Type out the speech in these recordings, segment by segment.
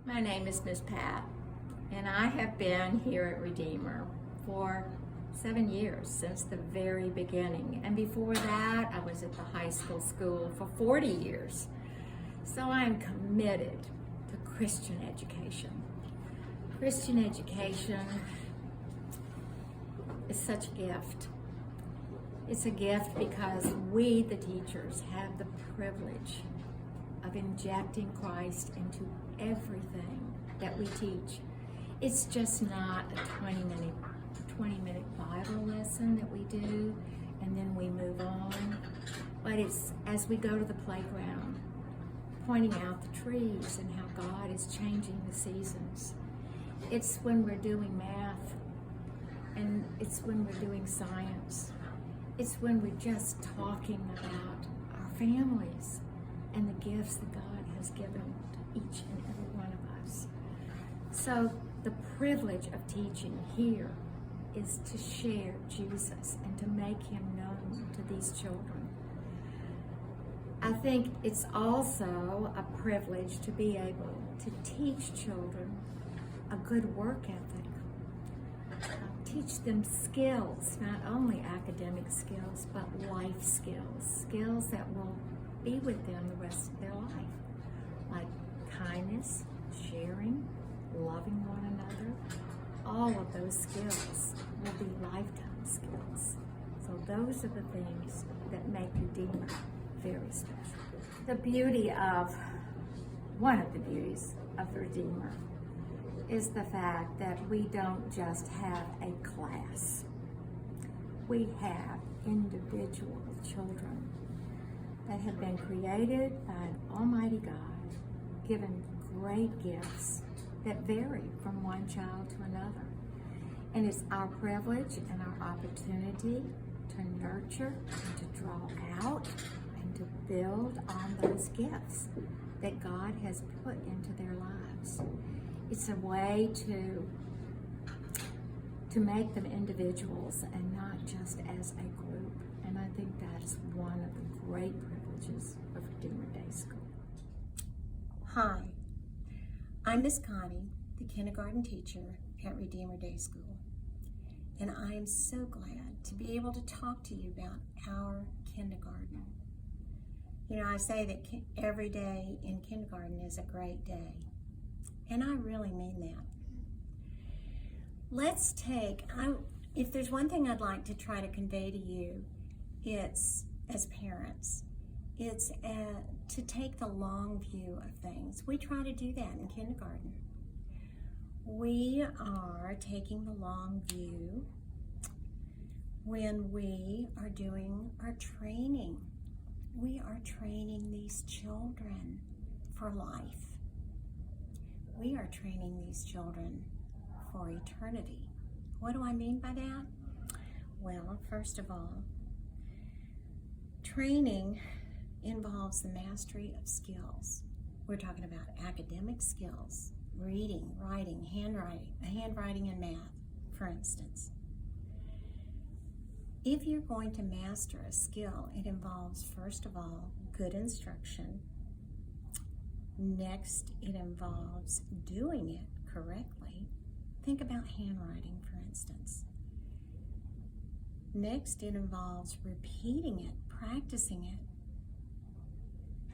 My name is Miss Pat, and I have been here at Redeemer for 7 years, since the very beginning. And before that, I was at the high school for 40 years. So I am committed to Christian education. Christian education is such a gift. It's a gift because we, the teachers, have the privilege of injecting Christ into everything that we teach. It's just not a 20-minute Bible lesson that we do and then we move on, but it's as we go to the playground, pointing out the trees and how God is changing the seasons. It's when we're doing math, and it's when we're doing science. It's when we're just talking about our families and the gifts that God has given to each and every one of us. So the privilege of teaching here is to share Jesus and to make him known to these children. I think it's also a privilege to be able to teach children a good work ethic. Teach them skills, not only academic skills, but life skills, skills that will be with them the rest of their life, like kindness, sharing, loving one another. All of those skills will be lifetime skills. So those are the things that make Redeemer very special. One of the beauties of Redeemer is the fact that we don't just have a class. We have individual children that have been created by an almighty God, given great gifts that vary from one child to another. And it's our privilege and our opportunity to nurture and to draw out and to build on those gifts that God has put into their lives. It's a way to make them individuals and not just as a group. And I think that's one of the great privileges of Redeemer Day School. Hi, I'm Miss Connie, the kindergarten teacher at Redeemer Day School. And I am so glad to be able to talk to you about our kindergarten. You know, I say that every day in kindergarten is a great day. And I really mean that. If there's one thing I'd like to try to convey to you, it's, as parents, it's to take the long view of things. We try to do that in kindergarten. We are taking the long view when we are doing our training. We are training these children for life. We are training these children for eternity. What do I mean by that? Well, first of all, training involves the mastery of skills. We're talking about academic skills, reading, writing, handwriting and math, for instance. If you're going to master a skill, it involves, first of all, good instruction. Next, it involves doing it correctly. Think about handwriting, for instance. Next, it involves repeating it, practicing it,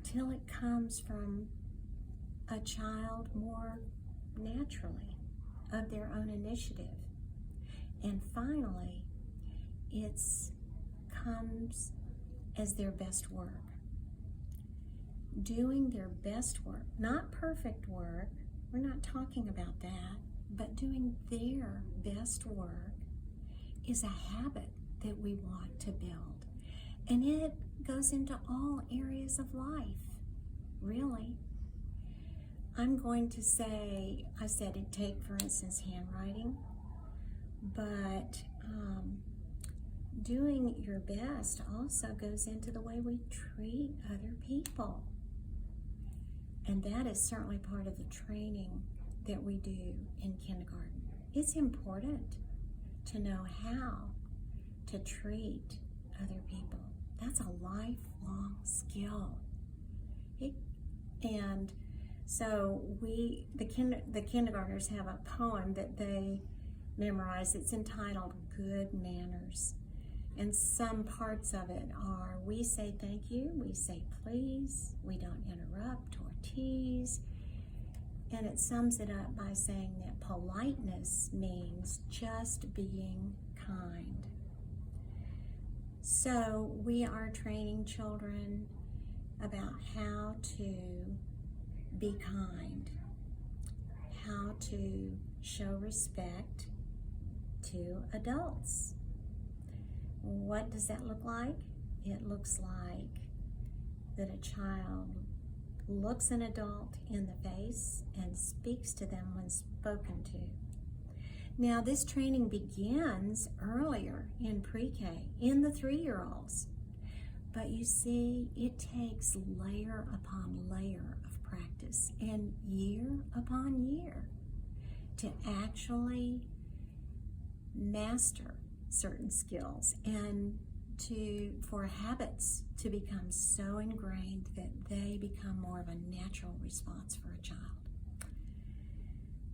till it comes from a child more naturally, of their own initiative. And finally, it comes as their best work. Doing their best work, not perfect work, we're not talking about that, but doing their best work is a habit that we want to build. And it goes into all areas of life, really. I'm going to say, I said it take, for instance, handwriting, but doing your best also goes into the way we treat other people. And that is certainly part of the training that we do in kindergarten. It's important to know how to treat other people. That's a lifelong skill. And So the kindergartners have a poem that they memorize. It's entitled Good Manners. And some parts of it are, we say thank you, we say please, we don't interrupt or tease. And it sums it up by saying that politeness means just being kind. So we are training children about how to be kind, how to show respect to adults. What does that look like? It looks like that a child looks an adult in the face and speaks to them when spoken to. Now, this training begins earlier in pre-K, in the 3-year-olds. But you see, it takes layer upon layer of practice and year upon year to actually master certain skills and for habits to become so ingrained that they become more of a natural response for a child.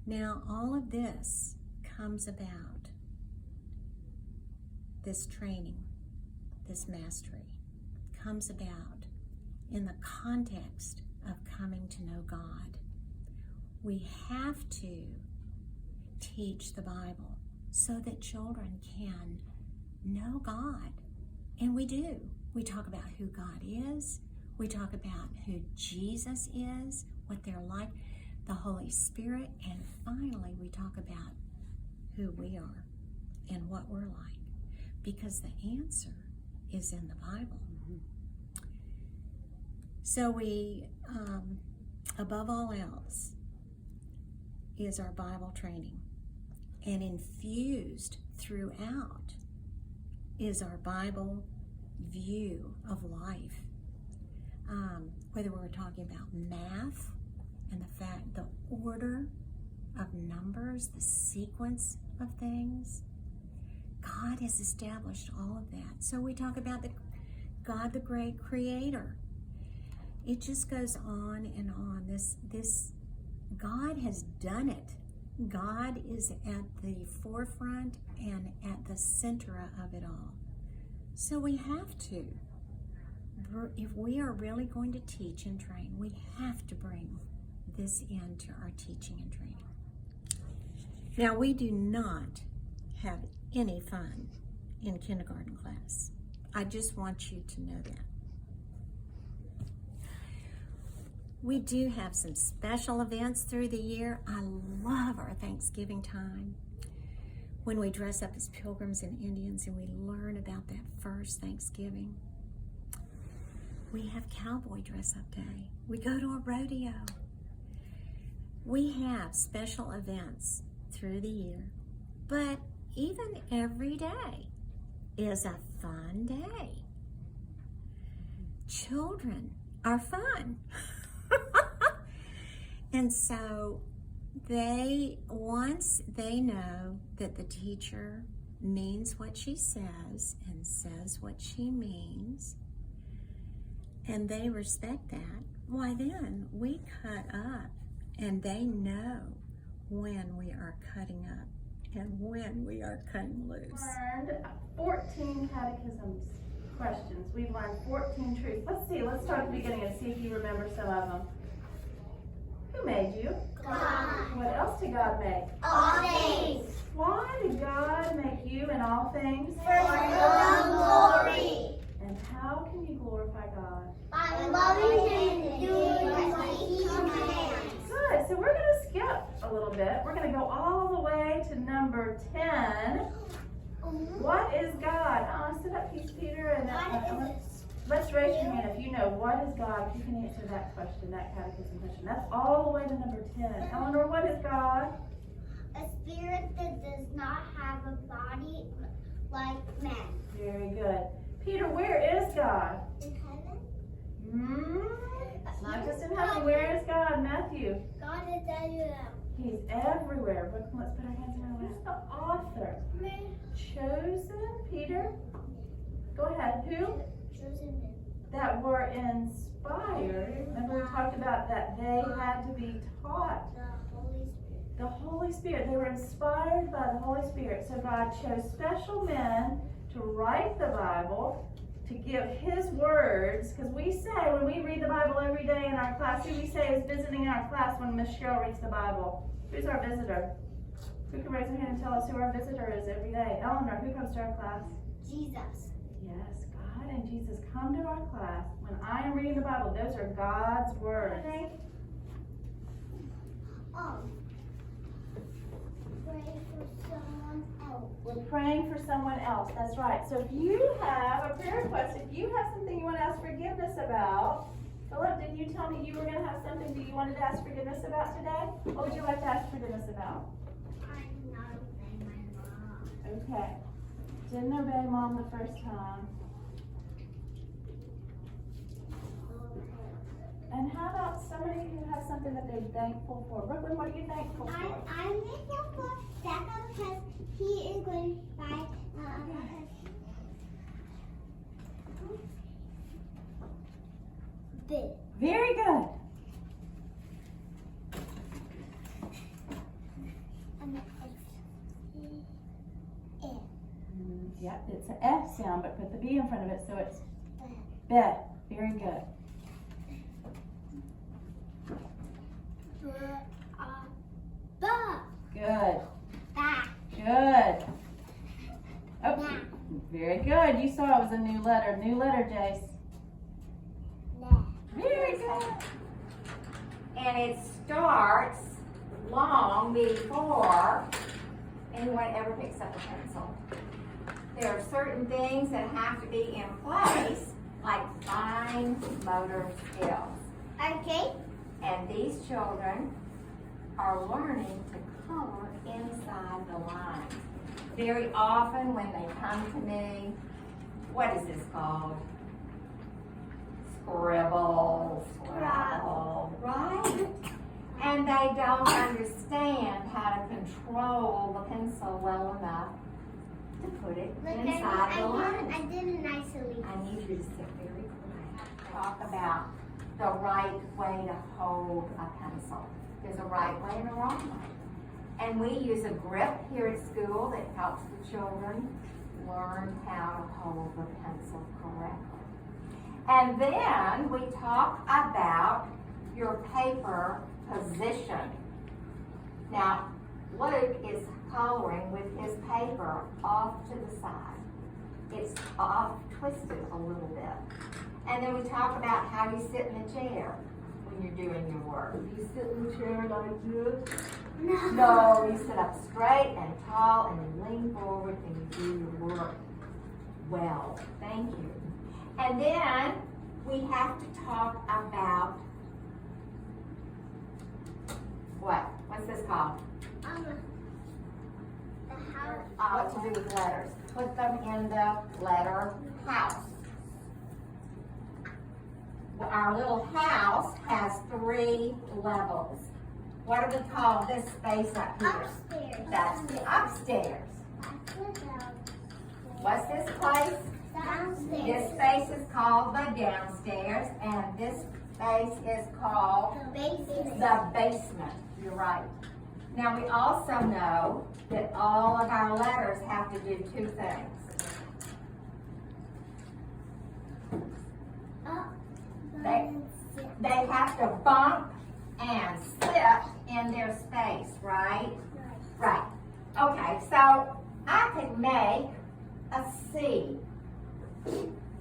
Now, all of this comes about, this training, this mastery, comes about in the context of coming to know God. We have to teach the Bible so that children can know God. And we do. We talk about who God is. We talk about who Jesus is, what they're like, the Holy Spirit, and finally we talk about who we are and what we're like, because the answer is in the Bible. So we, above all else, is our Bible training, and infused throughout is our Bible view of life. Whether we're talking about math and the order of numbers, the sequence of things, God has established all of that. So we talk about God, the great creator. It just goes on and on. This God has done it. God is at the forefront and at the center of it all. So we have to, if we are really going to teach and train, we have to bring this into our teaching and training. Now, we do not have any fun in kindergarten class. I just want you to know that. We do have some special events through the year. I love our Thanksgiving time, when we dress up as pilgrims and Indians and we learn about that first Thanksgiving. We have cowboy dress-up day. We go to a rodeo. We have special events through the year, but even every day is a fun day. Children are fun. And so once they know that the teacher means what she says and says what she means, and they respect that, why then we cut up, and they know when we are cutting up and when we are cutting loose. Learned 14 catechism questions. We've learned 14 truths. Let's start at the beginning and see if you remember some of them. Who made you? God. What else did God make? All things. Why did God make you in all things? For His own glory. And how can you glorify God? By loving Him and doing what He commands. Good. So we're going to skip a little bit. We're going to go all the way to number 10. What is God? Sit up, Peter, and let's raise your hand if you know what is God. You can answer that question, that catechism question. That's all the way to number 10. Eleanor, what is God? A spirit that does not have a body like men. Very good. Peter, where is God? In heaven? Not just in heaven. Where is God? Matthew. God is everywhere. He's everywhere. Let's put our hands around. Who's the author? Chosen. Peter. Go ahead. Who? Chosen men. That were inspired inspired. Remember we talked about that they had to be taught. The Holy Spirit. They were inspired by the Holy Spirit. So God chose special men to write the Bible, to give His words. Because we say, when we read the Bible every day in our class, who we say is visiting in our class when Miss Cheryl reads the Bible? Who's our visitor? Who can raise their hand and tell us who our visitor is every day? Eleanor, who comes to our class? Jesus. Yes, God and Jesus come to our class. When I am reading the Bible, those are God's words. Pray for someone else. We're praying for someone else. That's right. So if you have a prayer request, if you have something you want to ask forgiveness about, Philip, didn't you tell me you were going to have something that you wanted to ask forgiveness about today? What would you like to ask forgiveness about? I'm not obeying my mom. Okay. Didn't obey Mom the first time. And how about somebody who has something that they're thankful for? Brooklyn, what are you thankful for? I'm thankful for Becca because he is going to buy big. Very good. Yep, it's an F sound, but put the B in front of it so it's bed. Very good. Good. Good. Oh, very good. You saw it was a new letter. New letter, Jace. Very good. And it starts long before anyone ever picks up a pencil. There are certain things that have to be in place, like fine motor skills. Okay. And these children are learning to color inside the lines. Very often when they come to me, what is this called? Scribble, right? And they don't understand how to control the pencil well enough to put it inside the lines. I did it nicely. I need you to sit very quiet. Talk about the right way to hold a pencil. There's a right way and a wrong way. And we use a grip here at school that helps the children learn how to hold the pencil correctly. And then we talk about your paper position. Now, Luke is coloring with his paper off to the side. It's off twisted a little bit. And then we talk about how you sit in the chair when you're doing your work. Do you sit in the chair like this? No, you sit up straight and tall and you lean forward and you do your work well. Thank you. And then we have to talk about what? What's this called? The house. What to do with letters. Put them in the letter house. Well, our little house has 3 levels. What do we call this space up here? Upstairs. That's the upstairs. What's this place? Downstairs. This space is called the downstairs, and this space is called Basement. the basement. You're right. Now we also know that all of our letters have to do 2 things. They have to bump and sit in their space, right? Right. Okay, so I could make a C.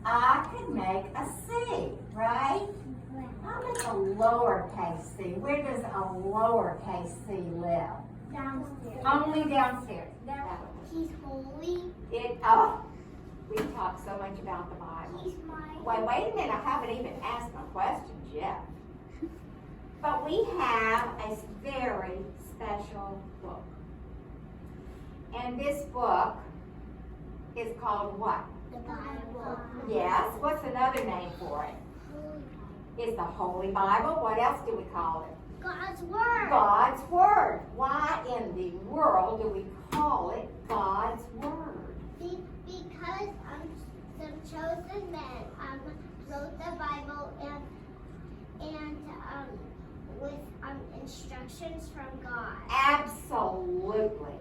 I could make a C, right? I'll make a lowercase c. Where does a lowercase c live? Downstairs. Only downstairs. He's holy. We talk so much about the Bible. He's my. Wait a minute, I haven't even asked my questions yet. But we have a very special book. And this book is called what? The Bible. Yes, what's another name for it? It's the Holy Bible. What else do we call it? God's Word. God's Word. Why in the world do we call it God's Word? Because some chosen men wrote the Bible, and and with instructions from God. Absolutely.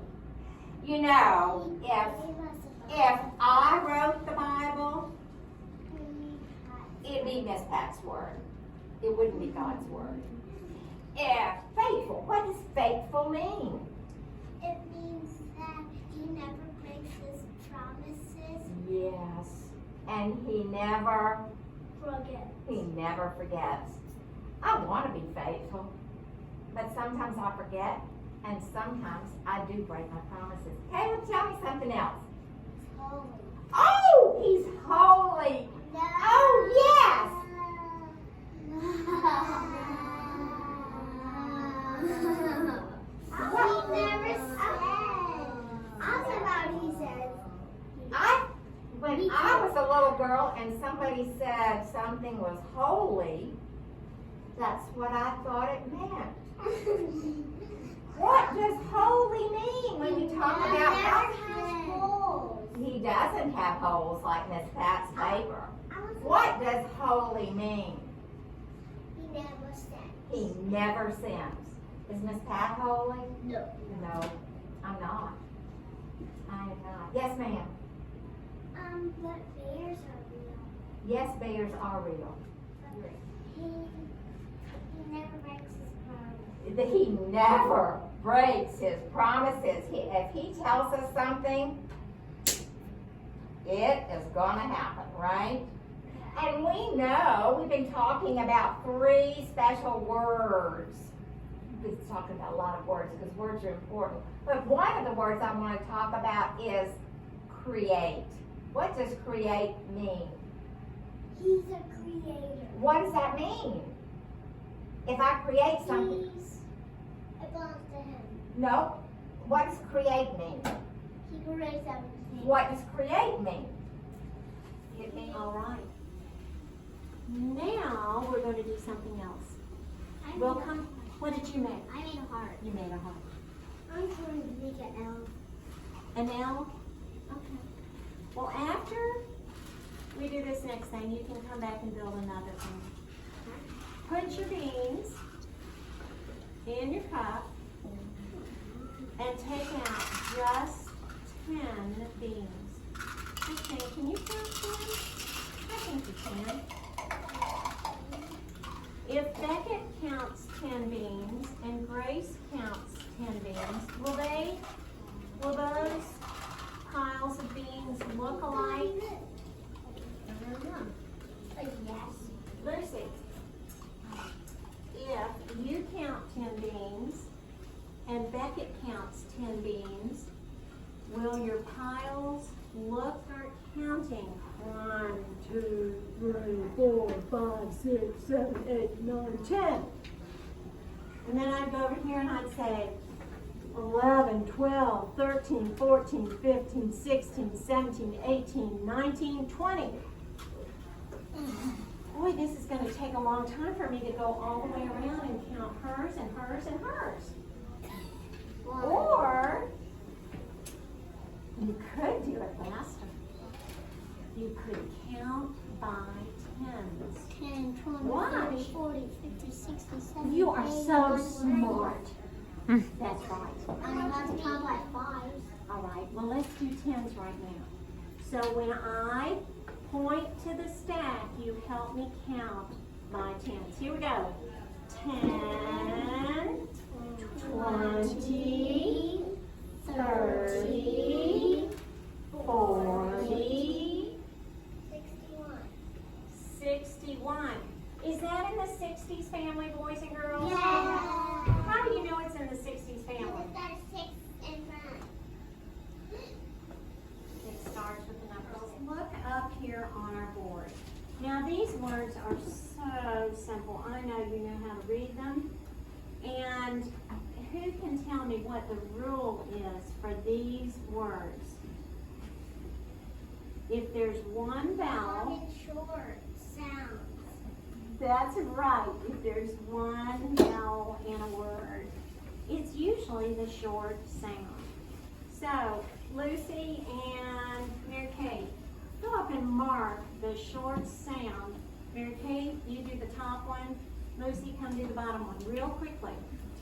You know, if I wrote the Bible, it'd be Miss Pat's word. It wouldn't be God's word. If faithful, what does faithful mean? It means that he never breaks his promises. Yes. And he never forgets. I want to be faithful, but sometimes I forget, and sometimes I do break my promises. Caleb, tell me something else. Holy. Oh, he's holy. No. Oh, yes. He never said. Ask about he says. When I was a little girl and somebody said something was holy, that's what I thought it meant. What does holy mean when you talk about God? Has holes. He doesn't have holes like Miss Pat's paper. What does holy mean? He never said. He never sins. Is Miss Pat holy? No. No, I'm not. I am not. Yes, ma'am. But bears are real. Yes, bears are real. He never breaks his promise. He never breaks his promises. If he tells us something, it is going to happen, right? And we know, we've been talking about 3 special words. We've been talking about a lot of words because words are important. But one of the words I want to talk about is create. What does create mean? He's a creator. What does that mean? If I create something, It belongs to him. no. What does create mean? He creates everything. What does create mean? All right. Now we're going to do something else. We'll come. What did you make? I made a heart. You made a heart. I'm trying to make an L. An L? Okay. Well, after we do this next thing, you can come back and build another thing. Put your beans in your cup and take out just 10 beans. Okay, can you count 10? I think you can. If Beckett counts 10 beans and Grace counts 10 beans, will those piles of beans look alike? I don't know. Yes. Lucy, if you count 10 beans and Beckett counts 10 beans, will your piles look? Start counting. 1, 2, 3, 4, 5, 6, 7, 8, 9, 10. And then I'd go over here and I'd say 11, 12, 13, 14, 15, 16, 17, 18, 19, 20. Boy, this is going to take a long time for me to go all the way around and count hers and hers and hers. Or you could do it faster. You could count by tens. 10, 20, Why? 30, 40, 50, 60, 70. You are so smart. That's right. I'm allowed to count by 5. All right, well, let's do tens right now. So when I point to the stack, you help me count my tens. Here we go. 10, 20, 30, 40, 61. Is that in the 60s family, boys and girls? Yeah. How do you know it's in the 60s family? There's 6 in front. It starts with the numbers. Look up here on our board. Now these words are so simple. I know you know how to read them. And who can tell me what the rule is for these words? If there's one vowel, Long and short sounds. that's right. If there's one vowel in a word, it's usually the short sound. So, Lucy and Mary Kate, go up and mark the short sound. Mary Kate, you do the top one, Lucy, come to the bottom one real quickly.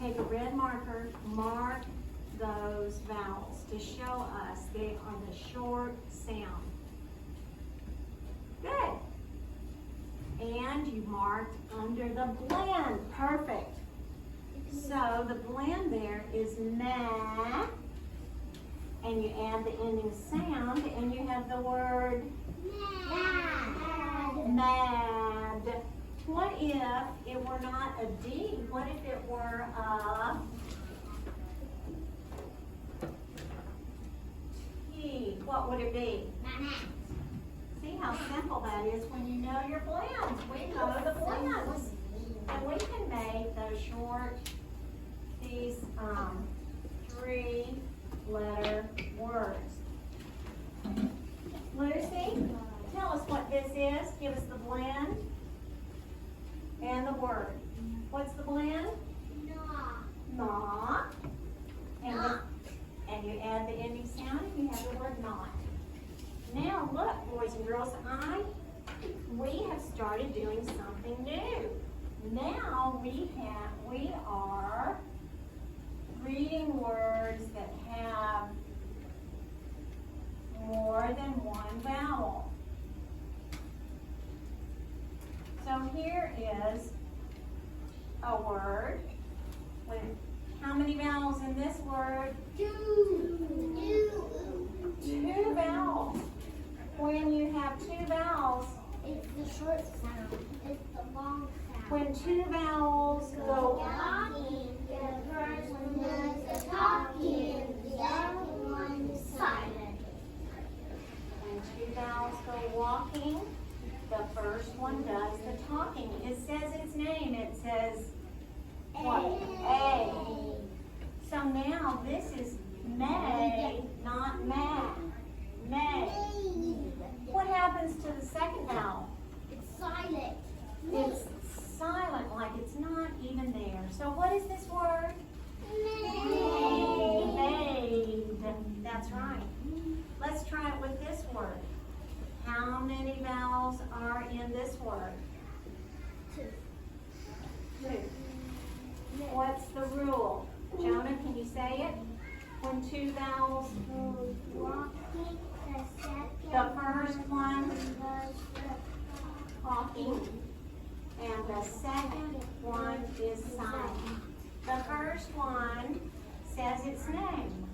Take a red marker, mark those vowels to show us they are the short sound. Good. And you marked under the blend. Perfect. So the blend there is ma, and you add the ending sound, and you have the word mad. What if it were not a D? What if it were a T? What would it be? See how simple that is when you know your blends. We know the blends. And we can make those short, these 3-letter words. Lucy, tell us what this is. Give us the blend and the word. What's the blend? Not. And you add the ending sound and you have the word not. Now look, boys and girls, we have started doing something new. Now we are reading words that have more than one vowel. So here is a word with how many vowels in this word? 2 vowels. When you have 2 vowels, It's the short sound. It's the long sound. when 2 vowels go Talking. The first one does the talking. The other one is silent. when 2 vowels go walking, the first one does the talking. It says its name. It says what? A. So now this is may, not mad. May. What happens to the second vowel? It's silent. It's silent, like it's not even there. So what is this word? Made. That's right. Let's try it with this word. How many vowels are in this word? 2. 2. What's the rule? Jonah, can you say it? When 2 vowels, Walking. The second the first one does the talking, and the second one is silent. The first one says its name.